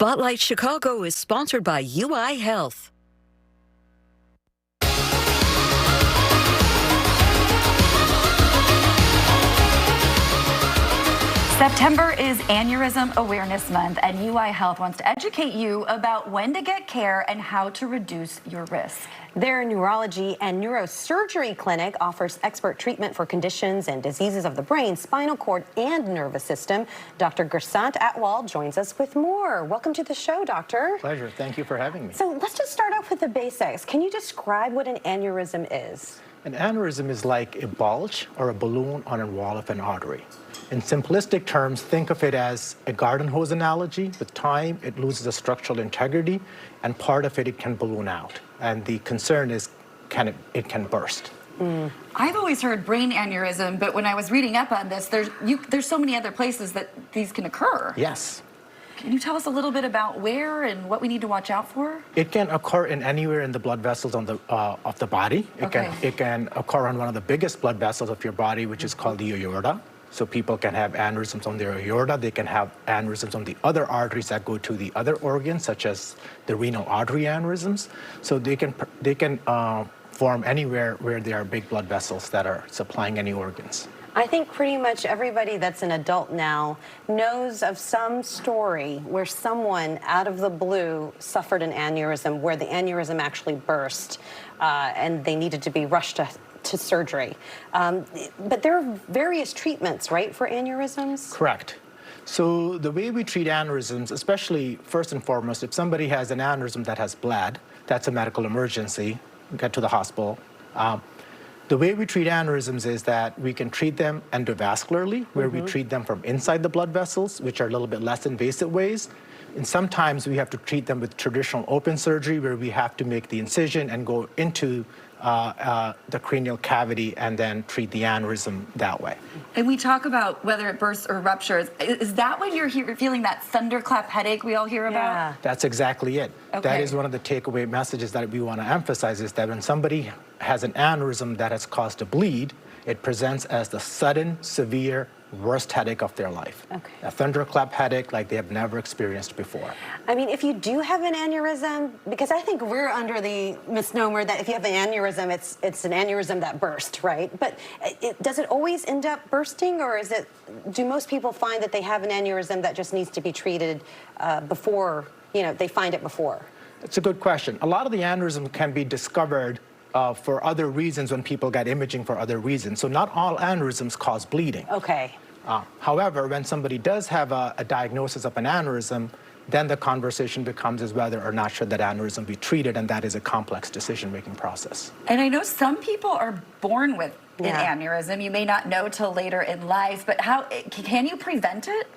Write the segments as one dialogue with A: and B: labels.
A: Spotlight Chicago is sponsored by UI Health.
B: September is Aneurysm Awareness Month, and UI Health wants to educate you about when to get care and how to reduce your risk.
C: Their neurology and neurosurgery clinic offers expert treatment for conditions and diseases of the brain, spinal cord, and nervous system. Dr. Gersant Atwal joins us with more. Welcome to the show, Doctor.
D: Pleasure. Thank you for having me.
C: So let's just start off with the basics. Can you describe what an aneurysm is?
D: An aneurysm is like a bulge or a balloon on a wall of an artery. In simplistic terms, think of it as a garden hose analogy. With time, it loses the structural integrity, and part of it can balloon out. And the concern is, it can burst.
B: I've always heard brain aneurysm, but when I was reading up on this, there's so many other places that these can occur.
D: Yes.
B: Can you tell us a little bit about where and what we need to watch out for?
D: It can occur in anywhere in the blood vessels on the of the body. It can occur on one of the biggest blood vessels of your body, which is called the aorta. So people can have aneurysms on their aorta. They can have aneurysms on the other arteries that go to the other organs, such as the renal artery aneurysms. So they can form anywhere where there are big blood vessels that are supplying any organs.
C: I think pretty much everybody that's an adult now knows of some story where someone out of the blue suffered an aneurysm, where the aneurysm actually burst and they needed to be rushed to surgery. But there are various treatments, right, for aneurysms?
D: Correct. So the way we treat aneurysms, especially first and foremost, if somebody has an aneurysm that has bled, that's a medical emergency, get to the hospital. The way we treat aneurysms is that we can treat them endovascularly, where we treat them from inside the blood vessels, which are a little bit less invasive ways. And sometimes we have to treat them with traditional open surgery, where we have to make the incision and go into the cranial cavity and then treat the aneurysm that way.
B: And we talk about whether it bursts or ruptures. Is that when you're feeling that thunderclap headache we all hear about?
C: Yeah.
D: That's exactly it.
B: Okay.
D: That is one of the takeaway messages that we want to emphasize, is that when somebody has an aneurysm that has caused a bleed, it presents as the sudden, severe, worst headache of their life.
C: Okay.
D: A thunderclap headache like they have never experienced before.
C: I mean, if you do have an aneurysm, because I think we're under the misnomer that if you have an aneurysm, it's an aneurysm that burst, right? But does it always end up bursting, or do most people find that they have an aneurysm that just needs to be treated before, they find it before?
D: It's a good question. A lot of the aneurysms can be discovered for other reasons when people get imaging for other reasons. So not all aneurysms cause bleeding.
C: Okay.
D: However, when somebody does have a diagnosis of an aneurysm, then the conversation becomes is whether or not should that aneurysm be treated, and that is a complex decision-making process.
B: And I know some people are born with an aneurysm. You may not know till later in life, but can you prevent it?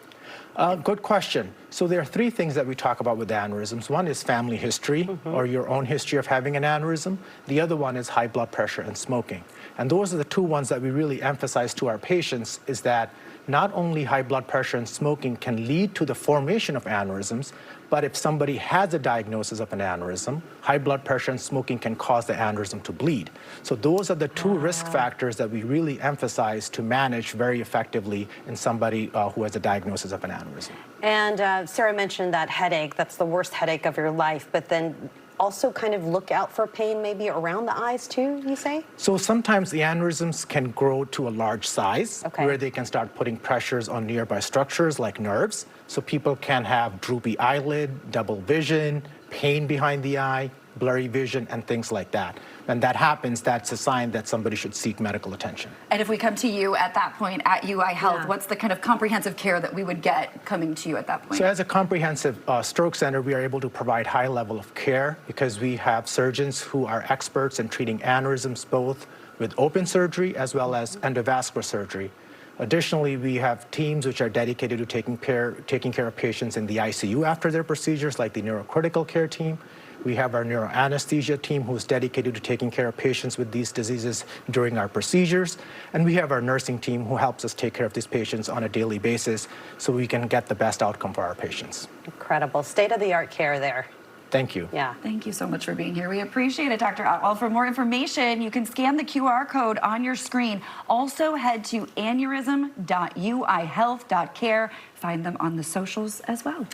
D: Good question. So there are three things that we talk about with aneurysms. One is family history, or your own history of having an aneurysm. The other one is high blood pressure and smoking. And those are the two ones that we really emphasize to our patients, is that not only high blood pressure and smoking can lead to the formation of aneurysms, but if somebody has a diagnosis of an aneurysm, high blood pressure and smoking can cause the aneurysm to bleed. So those are the two risk factors that we really emphasize to manage very effectively in somebody who has a diagnosis of an aneurysm.
C: And Sarah mentioned that headache, that's the worst headache of your life, but then also kind of look out for pain maybe around the eyes too, you say?
D: So sometimes the aneurysms can grow to a large size, where they can start putting pressures on nearby structures like nerves. So people can have droopy eyelid, double vision, pain behind the eye, blurry vision, and things like that. When that happens, that's a sign that somebody should seek medical attention.
B: And if we come to you at that point at UI Health, what's the kind of comprehensive care that we would get coming to you at that point?
D: So as a comprehensive stroke center, we are able to provide high level of care because we have surgeons who are experts in treating aneurysms, both with open surgery as well as endovascular surgery. Additionally, we have teams which are dedicated to taking care of patients in the ICU after their procedures, like the neurocritical care team. We have our neuroanesthesia team who's dedicated to taking care of patients with these diseases during our procedures. And we have our nursing team who helps us take care of these patients on a daily basis so we can get the best outcome for our patients.
C: Incredible. State-of-the-art care there.
D: Thank you.
C: Yeah.
B: Thank you so much for being here. We appreciate it, Dr. Atwal. For more information, you can scan the QR code on your screen. Also, head to aneurysm.uihealth.care. Find them on the socials as well.